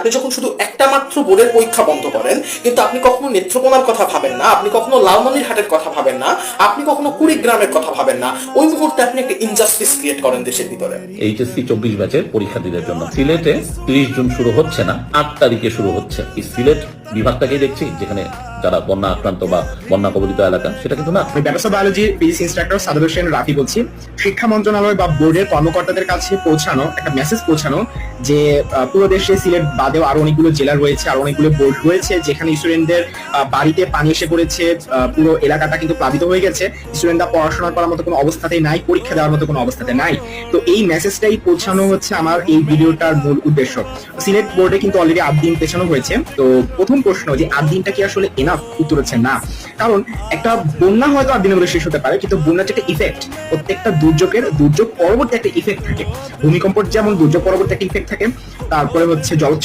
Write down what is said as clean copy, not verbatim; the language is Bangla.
আপনি যখন শুধু একটা মাত্র বোর্ডের পরীক্ষা বন্ধ করেন, কিন্তু আপনি কখনো নেত্রকোনার কথা ভাবেন না, আপনি কখনো লালমনিরহাটের কথা ভাবেন না, আপনি কখনো কুড়িগ্রামের কথা ভাবেন না, ওই মুহূর্তে আপনি একটা ইনজাস্টিস ক্রিয়েট করেন দেশের ভিতরে। এইচএসসি 24 ব্যাচের পরীক্ষার্থীদের জন্য সিলেটে 30 জুন শুরু হচ্ছে না, 8 তারিখে শুরু হচ্ছে। এই সিলেট বিভাগটাকেই দেখছি যেখানে যারা বন্যা আক্রান্ত বা বন্যা কবলিত এলাকা, সেটা কিন্তু না। আমি ব্যবসা বায়োলজির ফিজিক্স ইনস্ট্রাক্টর সাদর হোসেন রাফি বলছি। শিক্ষা মন্ত্রণালয় বা বোর্ডের কর্মকর্তাদের কাছে পৌঁছানো একটা মেসেজ পৌঁছানো যে পুরো দেশে সিলেট বাদেও আরো অনেকগুলো জেলা রয়েছে, আর অনেকগুলো বোর্ড রয়েছে যেখানে স্টুডেন্টদের বাড়িতে পানি এসে পড়েছে, পুরো এলাকাটা কিন্তু প্লাবিত হয়ে গেছে, স্টুডেন্টরা পড়াশোনা করার মতো কোনো অবস্থাতেই নাই, পরীক্ষা দেওয়ার মতো কোনো অবস্থাতে নাই। তো এই মেসেজটাই পৌঁছানো হচ্ছে আমার এই ভিডিওটার মূল উদ্দেশ্য। সিলেট বোর্ডে কিন্তু অলরেডি 8 দিন পেছানো হয়েছে। তো প্রথম প্রশ্ন যে 8 দিনটা কি আসলে এনাফ, উত্তর হচ্ছে না। কারণ একটা বন্যা হয়তো 8 দিনের মধ্যে শেষ হতে পারে, কিন্তু বন্যার যে একটা ইফেক্ট, প্রত্যেকটা দুর্যোগ পরবর্তী একটা ইফেক্ট থাকে। ভূমিকম্পর যেমন দুর্যোগ পরবর্তী একটা ইফেক্ট থাকে, তারপরে হচ্ছে জলোচ্ছ্বাস